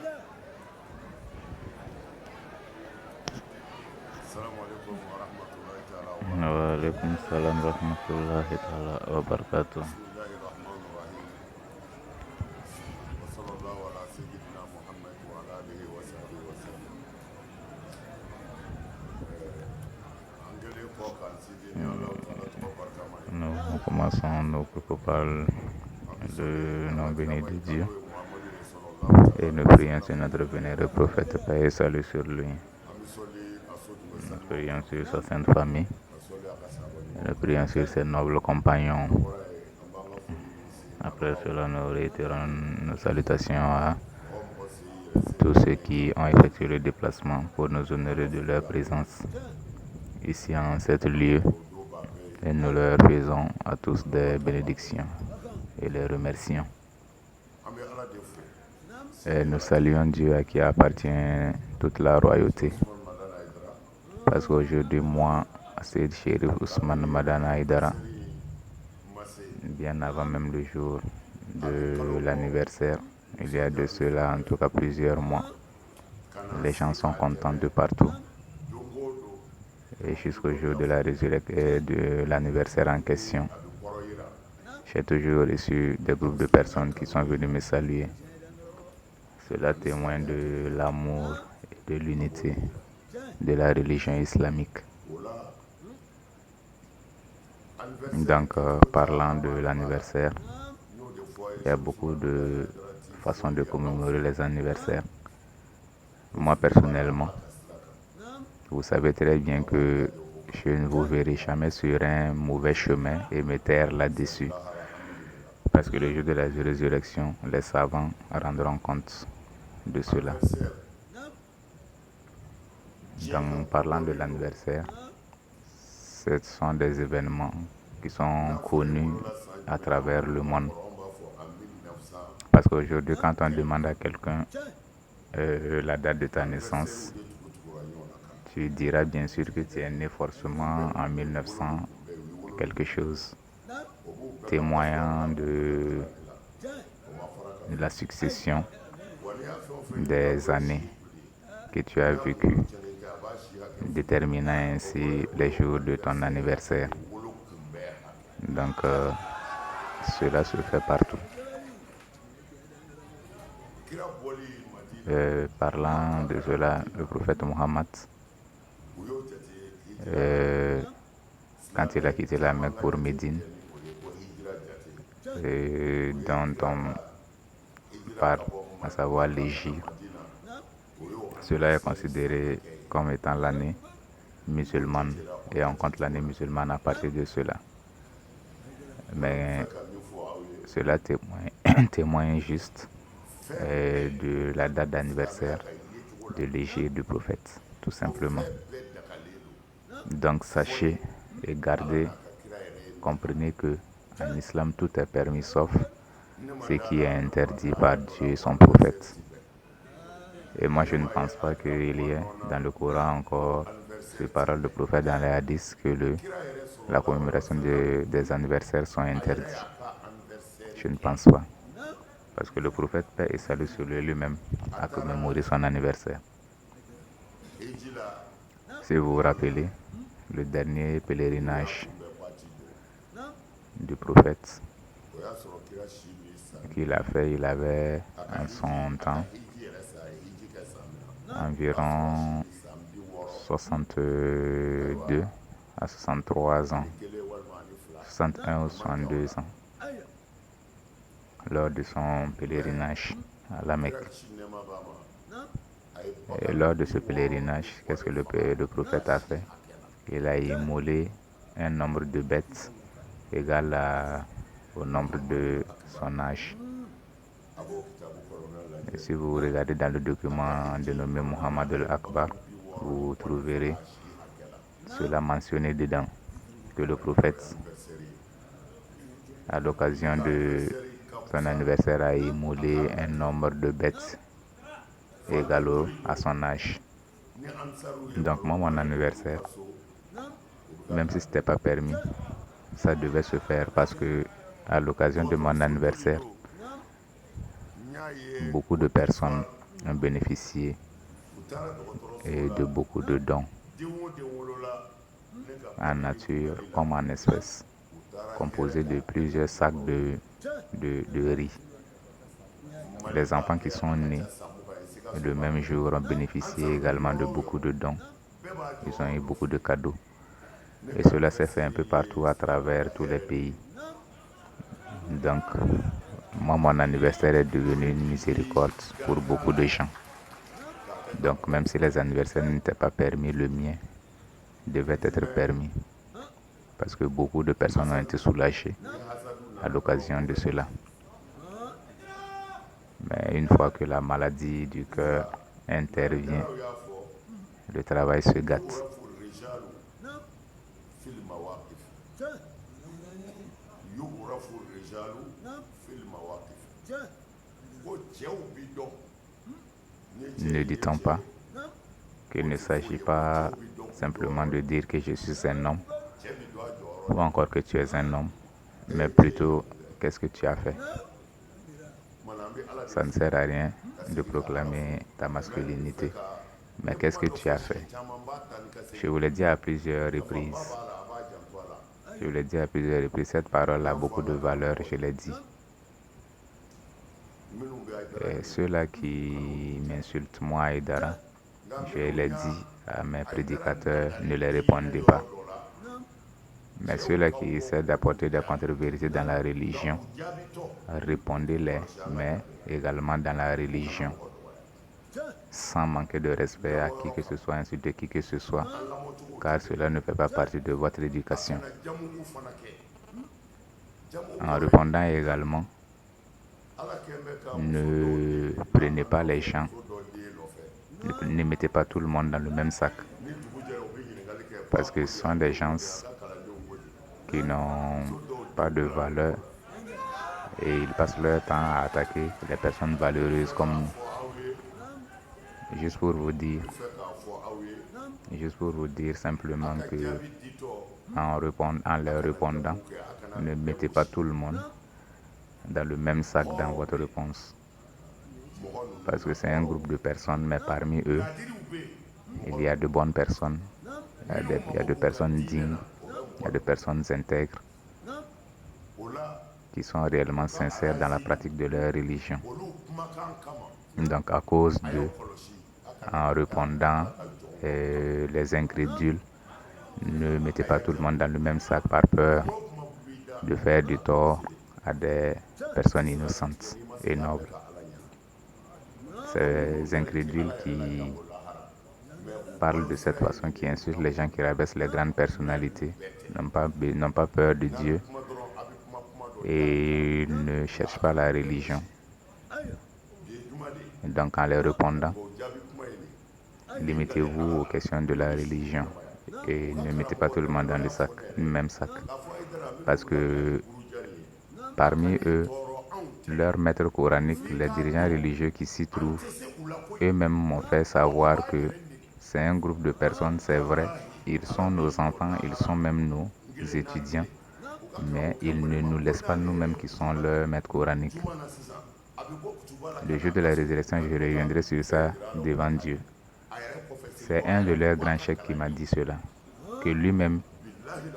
Assalamualaikum warahmatullahi taala Waalaikum wabarakatuh. salam warahmatullahi taala wabarakatuh. Bismillahirrahmanirrahim. Wa sallallahu ala sayyidina Muhammad wa ala alihi wa sahbihi wa sallam. Angele ko kan sidi ni Allah taala to barka mai. Nous commençons nos propos par Ami soli le nom ala kira béni mai de Dieu kando Muhammadu sallallahu taala et nous alaihi prions sur wasallam. notre vénéré prophète, paix et salut sur lui. Ami soli asudu Nous mesani. prions sur sa sainte famille. Soli akasabani. Et nous prions sur ses nobles compagnons. Ora ambanga foli si Après akaw. cela, nous réitérons nos salutations à Mo si resi. tous ceux qui ont effectué le déplacement pour nous honorer de leur présence ici en cet lieu. Et nous leur faisons à tous des bénédictions et les remercions. Ami ala defo. Et nous saluons Dieu à qui appartient toute la royauté. Usman Madana Aidara. Parce qu'aujourd'hui, moi, Seyd Chérif Ousmane Madana Aidara, bien avant même le jour de l'anniversaire, il y a de cela en tout cas plusieurs mois, les gens sont contents de partout. Et jusqu'au jour de la résurrection et de l'anniversaire en question, j'ai toujours reçu des groupes de personnes qui sont venues me saluer. Cela témoigne de l'amour et de l'unité de la religion islamique. Donc, parlant de l'anniversaire, il y a beaucoup de façons de commémorer les anniversaires. Moi, personnellement, vous savez très bien que je ne vous verrai jamais sur un mauvais chemin et me taire là-dessus. Parce que le jour de la résurrection, les savants rendront compte de cela. Donc, parlant de l'anniversaire, ce sont des événements qui sont connus à travers le monde. Parce qu'aujourd'hui, quand on demande à quelqu'un la date de ta naissance, tu diras bien sûr que tu es né forcément en 1900 quelque chose, témoignant de la succession des années que tu as vécues, déterminant ainsi les jours de ton anniversaire. Donc, cela se fait partout. Parlant de cela, le prophète Mohammed, quand il a quitté la Mecque pour Médine, dont on parle, à savoir l'Hégire, cela est considéré comme étant l'année musulmane et on compte l'année musulmane à partir de cela. Mais cela témoigne juste de la date d'anniversaire de l'Hégire du prophète, tout simplement. Donc sachez et gardez, comprenez que en islam tout est permis sauf ce qui est interdit par Dieu et son prophète. Et moi je ne pense pas qu'il y ait dans le Coran encore ces paroles de prophète dans les hadiths que la commémoration des anniversaires sont interdits. Je ne pense pas. Parce que le prophète, paix et salut sur lui-même, a commémoré son anniversaire. Si vous vous rappelez, le dernier pèlerinage du prophète qu'il a fait, il avait en son temps environ 62 à 63 ans, 61 ou 62 ans, lors de son pèlerinage à la Mecque. Et lors de ce pèlerinage, qu'est-ce que le prophète a fait? Il a immolé un nombre de bêtes égal au nombre de son âge. Et si vous regardez dans le document dénommé Muhammad al-Akbar, vous trouverez cela mentionné dedans, que le prophète, à l'occasion de son anniversaire, a immolé un nombre de bêtes égal à son âge. Donc moi, mon anniversaire, même si ce n'était pas permis, ça devait se faire parce que à l'occasion de mon anniversaire, beaucoup de personnes ont bénéficié de beaucoup de dons en nature comme en espèces, composés de plusieurs sacs de riz. Les enfants qui sont nés le même jour ont bénéficié également de beaucoup de dons. Ils ont eu beaucoup de cadeaux. Et cela s'est fait un peu partout à travers tous les pays. Donc, moi, mon anniversaire est devenu une miséricorde pour beaucoup de gens. Donc, même si les anniversaires n'étaient pas permis, le mien devait être permis. Parce que beaucoup de personnes ont été soulagées à l'occasion de cela. Mais une fois que la maladie du cœur intervient, le travail se gâte. Ne dit-on pas qu'il ne s'agit pas simplement de dire que je suis un homme, ou encore que tu es un homme, mais plutôt qu'est-ce que tu as fait. Ça ne sert à rien de proclamer ta masculinité, mais qu'est-ce que tu as fait. Je vous l'ai dit à plusieurs reprises. Cette parole a beaucoup de valeur, je l'ai dit. Et ceux-là qui m'insultent, moi et Dara, je l'ai dit à mes prédicateurs, ne les répondez pas. Mais ceux-là qui essaient d'apporter des contre-vérités dans la religion, répondez-les, mais également dans la religion, sans manquer de respect à qui que ce soit, insulter qui que ce soit, car cela ne fait pas partie de votre éducation. En répondant également, ne prenez pas les gens, ne mettez pas tout le monde dans le même sac, parce que ce sont des gens qui n'ont pas de valeur et ils passent leur temps à attaquer les personnes valeureuses comme nous. Juste pour vous dire simplement que en leur répondant, ne mettez pas tout le monde dans le même sac dans votre réponse. Parce que c'est un groupe de personnes, mais parmi eux, il y a de bonnes personnes, il y a de personnes dignes, il y a de personnes intègres, qui sont réellement sincères dans la pratique de leur religion. Donc à cause d'eux, en répondant les incrédules, ne mettez pas tout le monde dans le même sac par peur de faire du tort à des personnes innocentes et nobles. Ces incrédules qui parlent de cette façon, qui insultent les gens, qui rabaissent les grandes personnalités, n'ont pas peur de Dieu et ne cherchent pas la religion. Donc en leur répondant, limitez-vous aux questions de la religion et ne mettez pas tout le monde dans le même sac. Parce que parmi eux, leurs maîtres coraniques, les dirigeants religieux qui s'y trouvent, eux-mêmes m'ont fait savoir que c'est un groupe de personnes, c'est vrai, ils sont nos enfants, ils sont même nos étudiants, mais ils ne nous laissent pas nous-mêmes qui sont leurs maîtres coraniques. Le jour de la résurrection, je reviendrai sur ça devant Dieu. C'est un de leurs grands chefs qui m'a dit cela, que lui-même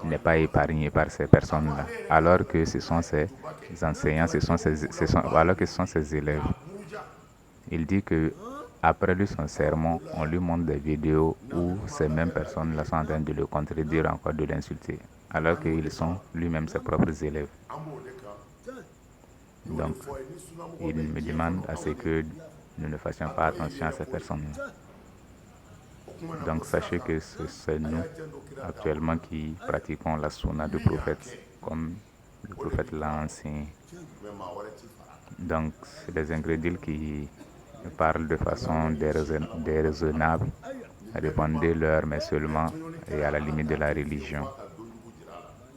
n'est pas épargné par ces personnes-là, alors que ce sont ses enseignants, alors que ce sont ses élèves. Il dit que après lui son sermon, on lui montre des vidéos où ces mêmes personnes-là sont en train de le contredire, encore de l'insulter, alors qu'ils sont lui-même ses propres élèves. Donc, il me demande à ce que nous ne fassions pas attention à ces personnes-là. Donc, sachez que c'est nous, actuellement, qui pratiquons la sunna du prophète, comme le prophète l'a enseigné. Donc, c'est des incrédules qui parlent de façon déraisonnable. Répondez-leur, mais seulement et à la limite de la religion.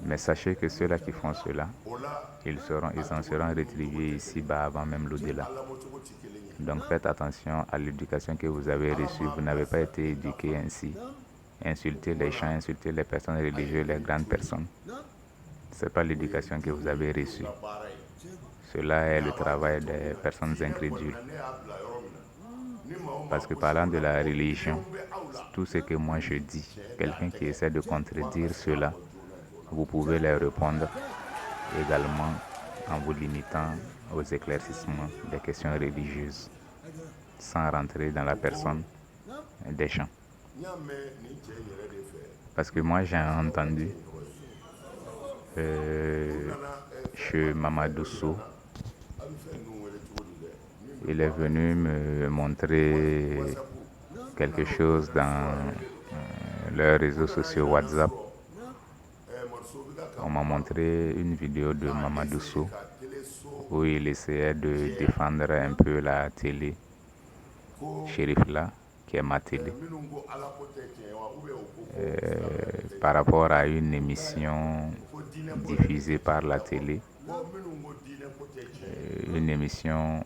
Mais sachez que ceux-là qui font cela, ils en seront rétribués ici-bas avant même l'au-delà. Donc faites attention à l'éducation que vous avez reçue. Vous n'avez pas été éduqué ainsi. Insulter les gens, insulter les personnes religieuses, les grandes personnes. Ce n'est pas l'éducation que vous avez reçue. cela est le travail des personnes incrédules. Parce que parlant de la religion, tout ce que moi je dis, quelqu'un qui essaie de contredire cela, vous pouvez leur répondre également en vous limitant aux éclaircissements des questions religieuses, sans rentrer dans la personne des gens. Parce que moi j'ai entendu chez Mamadou Sow, il est venu me montrer quelque chose dans leurs réseaux sociaux WhatsApp. On m'a montré une vidéo de Mamadou Sow où il essayait de défendre un peu la télé Chérifla, qui est ma télé, par rapport à une émission diffusée par la télé, une émission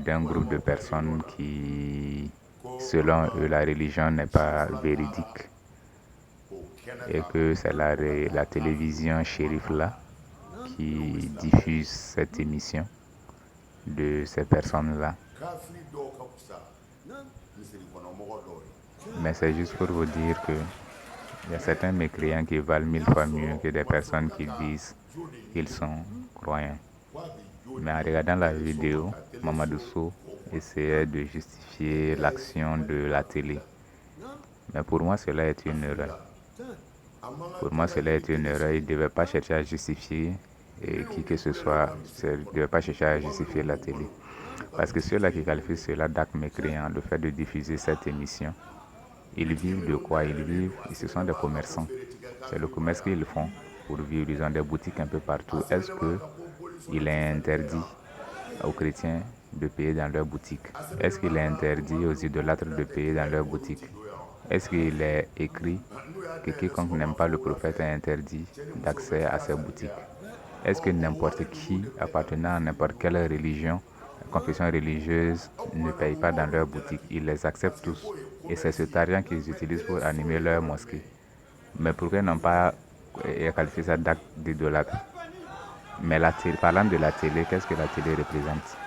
d'un groupe de personnes qui, selon eux, la religion n'est pas véridique et que c'est la télévision Chérifla qui diffuse cette émission de ces personnes-là. Mais c'est juste pour vous dire que il y a certains mécréants qui valent 1000 fois mieux que des personnes qui disent qu'ils sont croyants. Mais en regardant la vidéo, Mamadou Sow essayait de justifier l'action de la télé. Mais pour moi, cela est une erreur. Pour moi, cela est une erreur. Il ne devait pas chercher à justifier qui que ce soit. Il ne devait pas chercher à justifier la télé. Parce que ceux-là qui qualifient cela d'acte mécréant, le fait de diffuser cette émission, ils vivent de quoi? Ils vivent, ce sont des commerçants. C'est le commerce qu'ils font pour vivre. Ils ont des boutiques un peu partout. Est-ce qu'il est interdit aux chrétiens de payer dans leur boutique? Est-ce qu'il est interdit aux idolâtres de payer dans leur boutique? Est-ce qu'il est écrit que quiconque n'aime pas le prophète est interdit d'accès à ces boutiques? Est-ce que n'importe qui appartenant à n'importe quelle religion, confession religieuse, ne paye pas dans leur boutique? Ils les acceptent tous. Et c'est cet argent qu'ils utilisent pour animer leur mosquée. Mais pourquoi ils n'ont pas qualifié ça d'acte d'idolâtre? Mais parlant de la télé, qu'est-ce que la télé représente?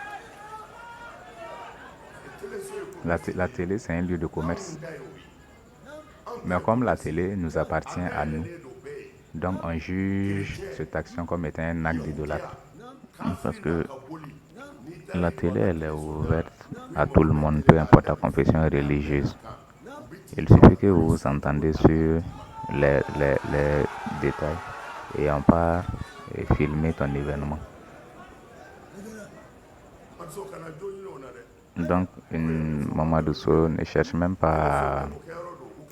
La télé, c'est un lieu de commerce. Mais comme la télé nous appartient à nous, donc on juge cette action comme étant un acte d'idolâtre. Parce que la télé, elle est ouverte à tout le monde, peu importe la confession religieuse. Il suffit que vous vous entendez sur les détails et on part filmer ton événement. Donc, Mamadou Sow ne cherche même pas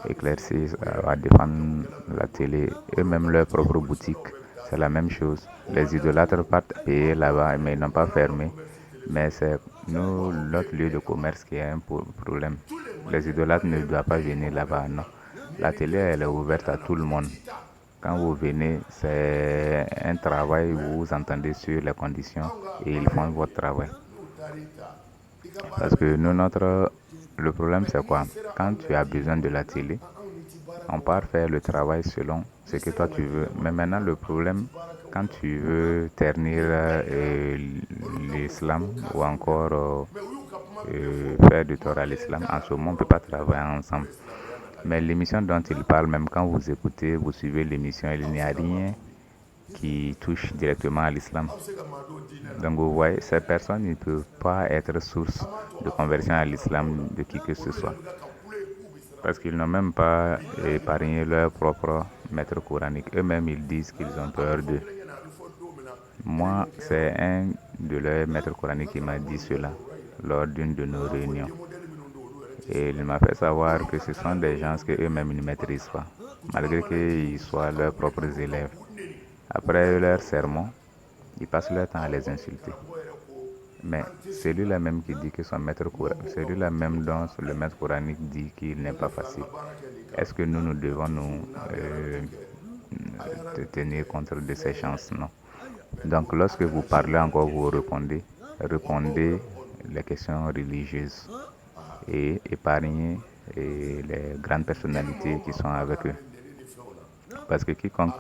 à éclaircir, à défendre la télé. Eux-mêmes, leur propre boutique, c'est la même chose. Les idolâtres partent payer là-bas, mais ils n'ont pas fermé. Mais c'est nous, notre lieu de commerce qui a un problème. Les idolâtres ne doivent pas venir là-bas, non. La télé, elle est ouverte à tout le monde. Quand vous venez, c'est un travail où vous entendez sur les conditions et ils font votre travail. Parce que nous, le problème, c'est quoi? Quand tu as besoin de la télé, on part faire le travail selon ce que toi tu veux. Mais maintenant, le problème, quand tu veux ternir l'islam ou encore faire du tort à l'islam, en ce moment, on ne peut pas travailler ensemble. Mais l'émission dont il parle, même quand vous écoutez, vous suivez l'émission, il n'y a rien qui touche directement à l'islam. Donc vous voyez, ces personnes ne peuvent pas être source de conversion à l'islam de qui que ce soit. Parce qu'ils n'ont même pas épargné leur propre maître coranique. Eux-mêmes, ils disent qu'ils ont peur d'eux. Moi, c'est un de leurs maîtres coraniques qui m'a dit cela lors d'une de nos réunions. Et il m'a fait savoir que ce sont des gens que eux-mêmes ne maîtrisent pas, malgré qu'ils soient leurs propres élèves. Après leur sermon, ils passent leur temps à les insulter. Mais celui-là même qui dit que son maître coranique, celui-là même dont le maître coranique dit qu'il n'est pas facile, est-ce que nous devons nous tenir contre de ces chances? Non. Donc lorsque vous parlez encore, vous répondez les questions religieuses et épargnez les grandes personnalités qui sont avec eux. Parce que quiconque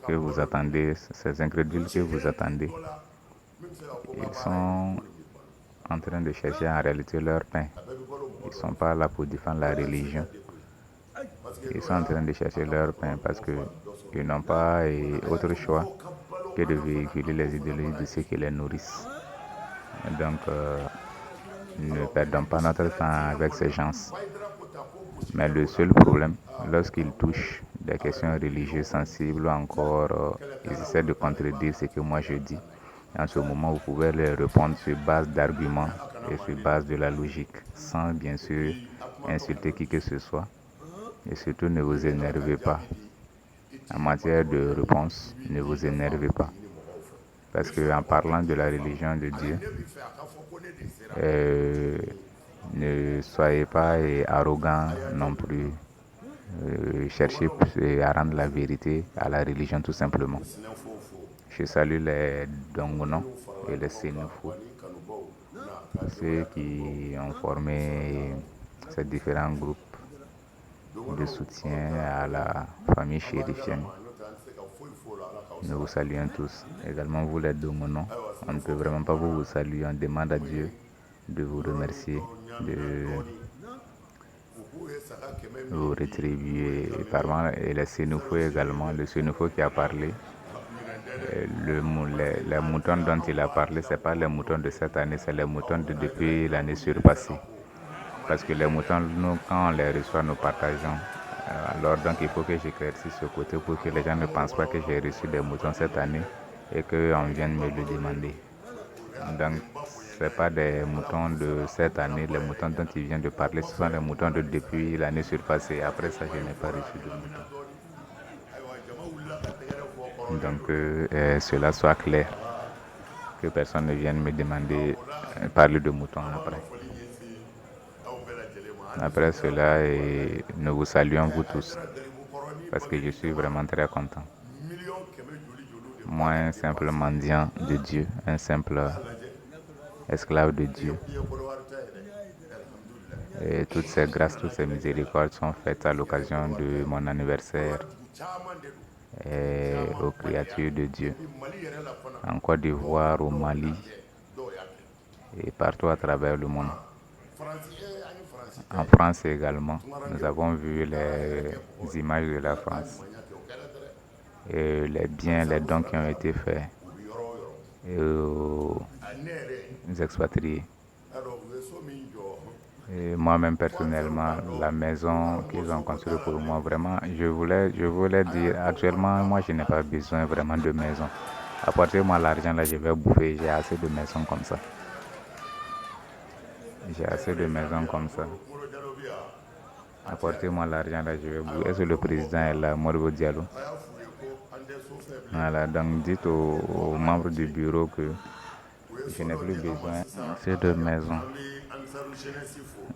que vous attendez, ces incrédules que vous attendez, ils sont en train de chercher en réalité leur pain. Ils ne sont pas là pour défendre la religion. Ils sont en train de chercher leur pain parce qu'ils n'ont pas autre choix que de véhiculer les idéologies de ceux qui les nourrissent. Donc, ne perdons pas notre temps avec ces gens. Mais le seul problème, lorsqu'ils touchent des questions religieuses sensibles ou encore ils essaient de contredire ce que moi je dis, en ce moment, vous pouvez leur répondre sur base d'arguments et sur base de la logique, sans bien sûr insulter qui que ce soit. Et surtout, ne vous énervez pas. En matière de réponse, ne vous énervez pas. Parce qu'en parlant de la religion de Dieu, ne soyez pas arrogant non plus. Cherchez à rendre la vérité à la religion tout simplement. Je salue les Dongono et les Sénoufo, ceux qui ont formé ces différents groupes de soutien à la famille chérifienne. Nous vous saluons tous. Également vous les Dongono, on ne peut vraiment pas vous saluer. On demande à Dieu de vous remercier, de vous rétribuer par et les Sénoufo également. Le Sénoufo qui a parlé, les moutons dont il a parlé, ce n'est pas les moutons de cette année, c'est les moutons de depuis l'année surpassée. Parce que les moutons, nous, quand on les reçoit, nous partageons. Alors donc il faut que j'éclaircisse ce côté pour que les gens ne pensent pas que j'ai reçu des moutons cette année et qu'on vienne me le demander. Donc ce n'est pas des moutons de cette année, les moutons dont il vient de parler, ce sont les moutons de depuis l'année surpassée. Après ça, je n'ai pas reçu de moutons. Donc cela soit clair, que personne ne vienne me demander, parler de moutons après. Après cela, nous vous saluons vous tous, parce que je suis vraiment très content. Moi, un simple mendiant de Dieu, un simple esclave de Dieu. Et toutes ces grâces, toutes ces miséricordes sont faites à l'occasion de mon anniversaire et aux créatures de Dieu, en Côte d'Ivoire, au Mali et partout à travers le monde. En France également, nous avons vu les images de la France et les biens, les dons qui ont été faits aux expatriés. Et moi-même personnellement, la maison qu'ils ont construite pour moi, vraiment, je voulais dire, actuellement, moi je n'ai pas besoin vraiment de maison. Apportez-moi l'argent, là je vais bouffer, j'ai assez de maisons comme ça. J'ai assez de maisons comme ça. Apportez-moi l'argent, là je vais bouffer. Est-ce que le président est là, Modibo Diallo? Voilà, donc dites aux membres du bureau que je n'ai plus besoin de maisons.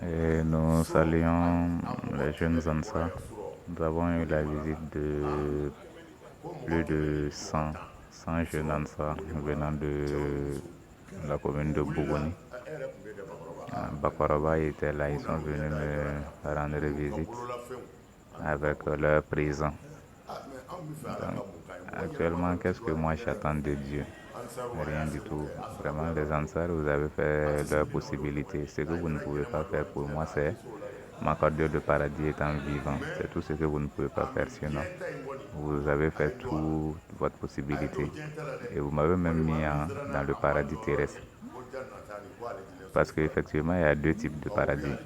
Et nous saluons les jeunes Ansar. Nous avons eu la visite de plus de 100 jeunes Ansar venant de la commune de Bougoni. Bakoraba était là, ils sont venus me rendre visite avec leur présent. Donc, actuellement, qu'est-ce que moi j'attends de Dieu? Rien du tout. Vraiment, les Ansar, vous avez fait leur possibilité. Ce que vous ne pouvez pas faire pour moi, c'est m'accorder le paradis étant vivant. C'est tout ce que vous ne pouvez pas faire. Sinon, vous avez fait toute votre possibilité. Et vous m'avez même mis dans le paradis terrestre. Parce qu'effectivement, il y a deux types de paradis.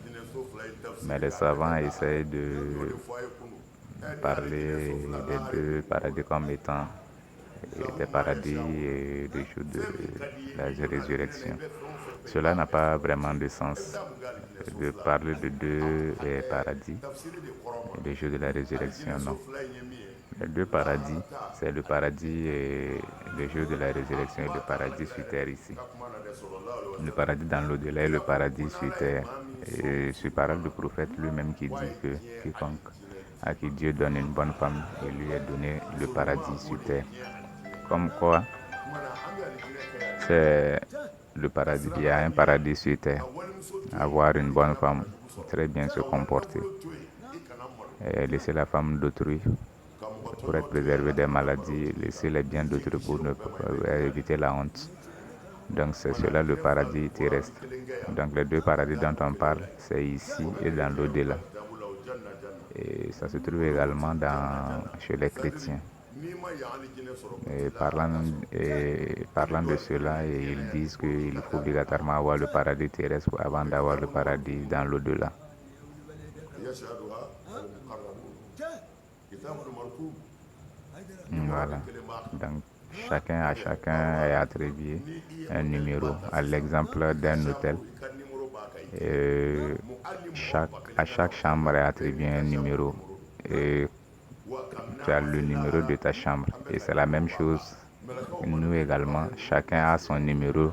Mais les savants essayent de parler des deux paradis comme étant des paradis et des jours de la résurrection. Cela n'a pas vraiment de sens de parler de deux paradis et des jours de la résurrection, non. Les deux paradis, c'est le paradis et le jour de la résurrection et le paradis sur terre ici. Le paradis dans l'au-delà et le paradis sur terre. Et sur parole du prophète lui-même qui dit que quiconque à qui Dieu donne une bonne femme, il lui est donné le paradis sur terre. Comme quoi, c'est le paradis. Il y a un paradis sur terre. Avoir une bonne femme, très bien se comporter. Et laisser la femme d'autrui pour être préservé des maladies, laisser les biens d'autres pour éviter la honte. Donc c'est cela le paradis terrestre. Donc les deux paradis dont on parle, c'est ici et dans l'au-delà. Et ça se trouve également chez les chrétiens. Et parlant de cela, ils disent qu'il faut obligatoirement avoir le paradis terrestre avant d'avoir le paradis dans l'au-delà. Voilà. Donc chacun est attribué un numéro. À l'exemple d'un hôtel, à chaque chambre est attribué un numéro. Et tu as le numéro de ta chambre. Et c'est la même chose. Nous également, chacun a son numéro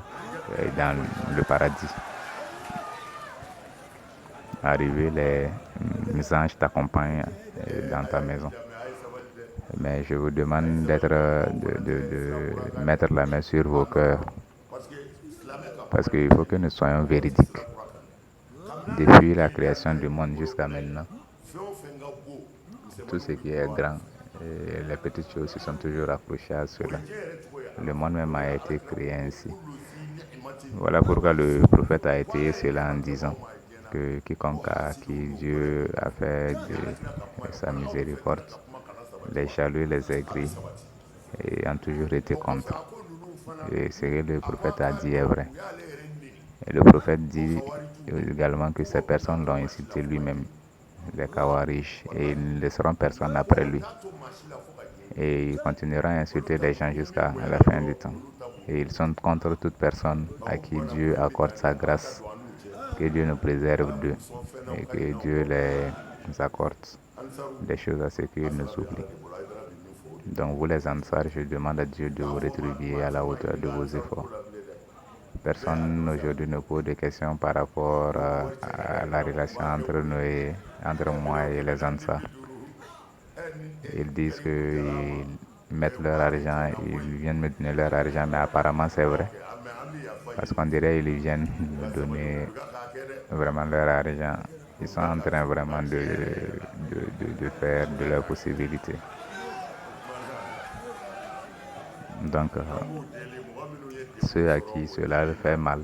dans le paradis. Arrivé, les anges t'accompagnent dans ta maison. Mais je vous demande de mettre la main sur vos cœurs. Parce qu'il faut que nous soyons véridiques. Depuis la création du monde jusqu'à maintenant, tout ce qui est grand, et les petites choses se sont toujours accrochées à cela. Le monde même a été créé ainsi. Voilà pourquoi le prophète a étayé cela en disant que quiconque à qui Dieu a fait de sa miséricorde, les jaloux et les aigris ont toujours été contre. Et ce que le prophète a dit est vrai. Et le prophète dit également que ces personnes l'ont insulté lui-même, les Khawarij, et ils ne laisseront personne après lui. Et ils continueront à insulter les gens jusqu'à la fin du temps. Et ils sont contre toute personne à qui Dieu accorde sa grâce, que Dieu nous préserve d'eux, et que Dieu les accorde des choses à ce qu'ils nous oublient. Donc vous les Ansar, je demande à Dieu de vous rétribuer à la hauteur de vos efforts. Personne aujourd'hui ne pose de questions par rapport à la relation entre moi et les Ansar. Ils disent qu'ils mettent leur argent, ils viennent me donner leur argent, mais apparemment c'est vrai. Parce qu'on dirait qu'ils viennent me donner vraiment leur argent. Ils sont en train vraiment de faire de leurs possibilités. Donc, ceux à qui cela fait mal,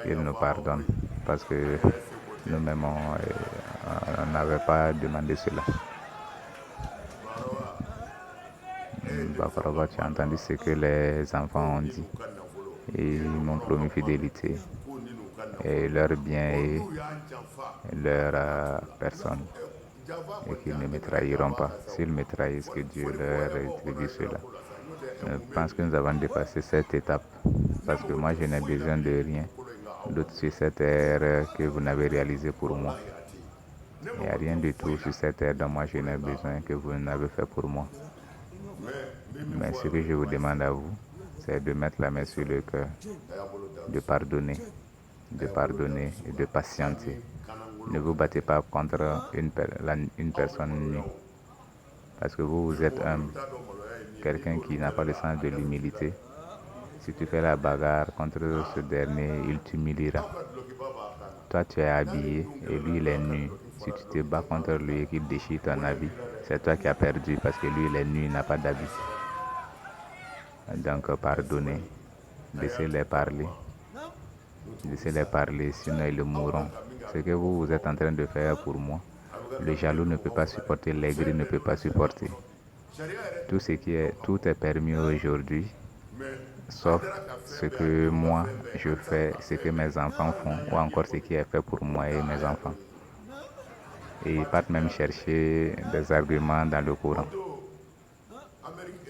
ils nous pardonnent. Parce que nous-mêmes, on n'avait pas demandé cela. Bakaraba, tu as entendu ce que les enfants ont dit. Et ils m'ont promis fidélité. Et leur bien et leur personne. Et qu'ils ne me trahiront pas. S'ils me trahissent, que Dieu leur rétribue cela. Je pense que nous avons dépassé cette étape. Parce que moi, je n'ai besoin de rien d'autre sur cette terre que vous n'avez réalisé pour moi. Il n'y a rien du tout sur cette terre dont moi je n'ai besoin que vous n'avez fait pour moi. Mais ce que je vous demande à vous, c'est de mettre la main sur le cœur, de pardonner et de patienter. Ne vous battez pas contre une personne nue. Parce que vous êtes quelqu'un qui n'a pas le sens de l'humilité. Si tu fais la bagarre contre ce dernier, il t'humiliera. Toi, tu es habillé et lui, il est nu. Si tu te bats contre lui et qu'il déchire ton habit, c'est toi qui as perdu parce que lui, il est nu, il n'a pas d'habit. Donc, pardonnez. Laissez-les parler. Laissez-les parler, sinon ils mourront. Ce que vous êtes en train de faire pour moi, le jaloux ne peut pas supporter, l'aigri ne peut pas supporter. Tout est permis aujourd'hui, sauf ce que moi je fais, ce que mes enfants font, ou encore ce qui est fait pour moi et mes enfants. Et ils partent même chercher des arguments dans le Coran.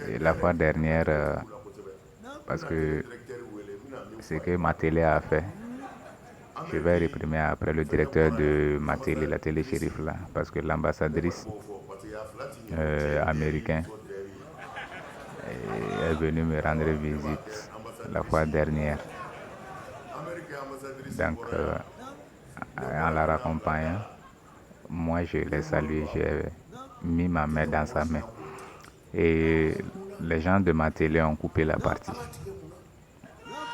Et la fois dernière, parce que ce que ma télé a fait, je vais réprimer après le directeur de ma télé, la télé Chérif là, parce que l'ambassadrice américaine est venue me rendre visite la fois dernière. Donc, en la raccompagnant, moi je l'ai salué, j'ai mis ma main dans sa main. Et les gens de ma télé ont coupé la partie.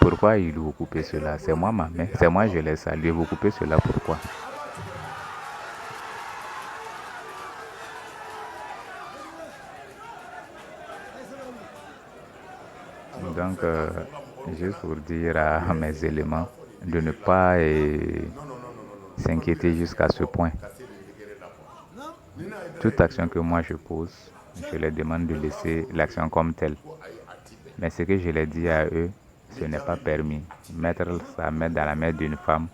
Pourquoi ils vous coupez cela? C'est moi ma main, c'est moi je l'ai salué, vous coupez cela pourquoi? Donc, juste pour dire à mes éléments de ne pas s'inquiéter jusqu'à ce point. Toute action que moi je pose, je les demande de laisser l'action comme telle. Mais ce que je les dis à eux, ce n'est pas permis. Mettre sa main dans la main d'une femme,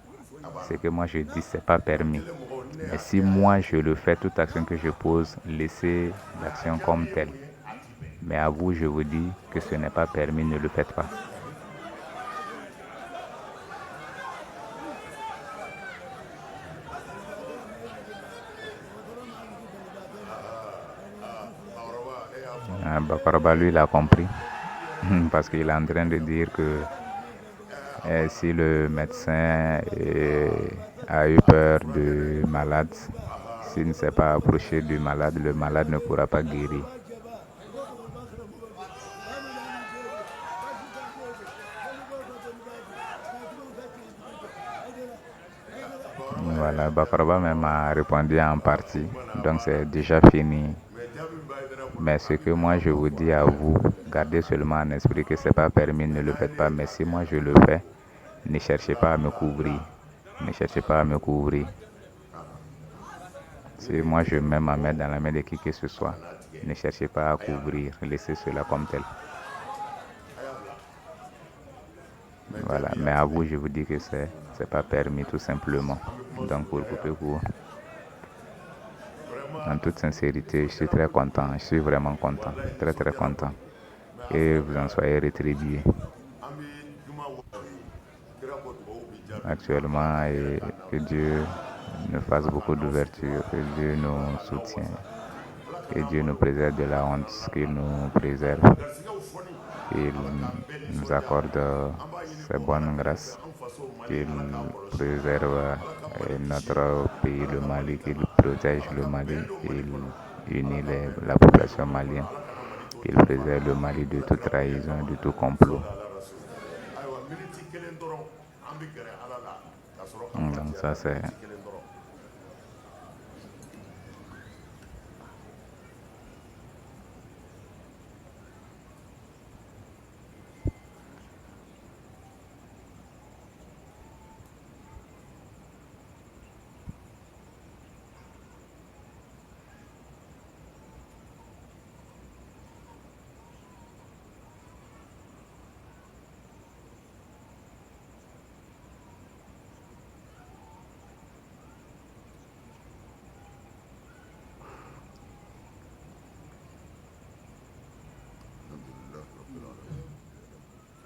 ce que moi je dis, c'est pas permis. Mais si moi je le fais, toute action que je pose, laissez l'action comme telle. Mais à vous, je vous dis que ce n'est pas permis, ne le faites pas. Bakaraba, lui, il a compris. Parce qu'il est en train de dire que si le médecin a eu peur du malade, s'il ne s'est pas approché du malade, le malade ne pourra pas guérir. Voilà, Bakaraba même a répondu en partie, donc c'est déjà fini. Mais ce que moi je vous dis à vous, gardez seulement en esprit que ce n'est pas permis, ne le faites pas. Mais si moi je le fais, ne cherchez pas à me couvrir. Ne cherchez pas à me couvrir. Si moi je mets ma main dans la main de qui que ce soit, ne cherchez pas à couvrir. Laissez cela comme tel. Voilà, mais à vous, je vous dis que c'est pas permis tout simplement. Donc pour couper court, en toute sincérité, je suis très content, je suis vraiment content, très très content. Et vous en soyez rétribués actuellement et que Dieu nous fasse beaucoup d'ouverture, que Dieu nous soutienne, que Dieu nous préserve de la honte, qu'il nous préserve, qu'il nous accorde ses bonnes grâces, qu'il préserve notre pays, le Mali, qu'il protège le Mali, qu'il unit la population malienne, qu'il préserve le Mali de toute trahison, de tout complot. Donc ça c'est...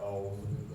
أعوذ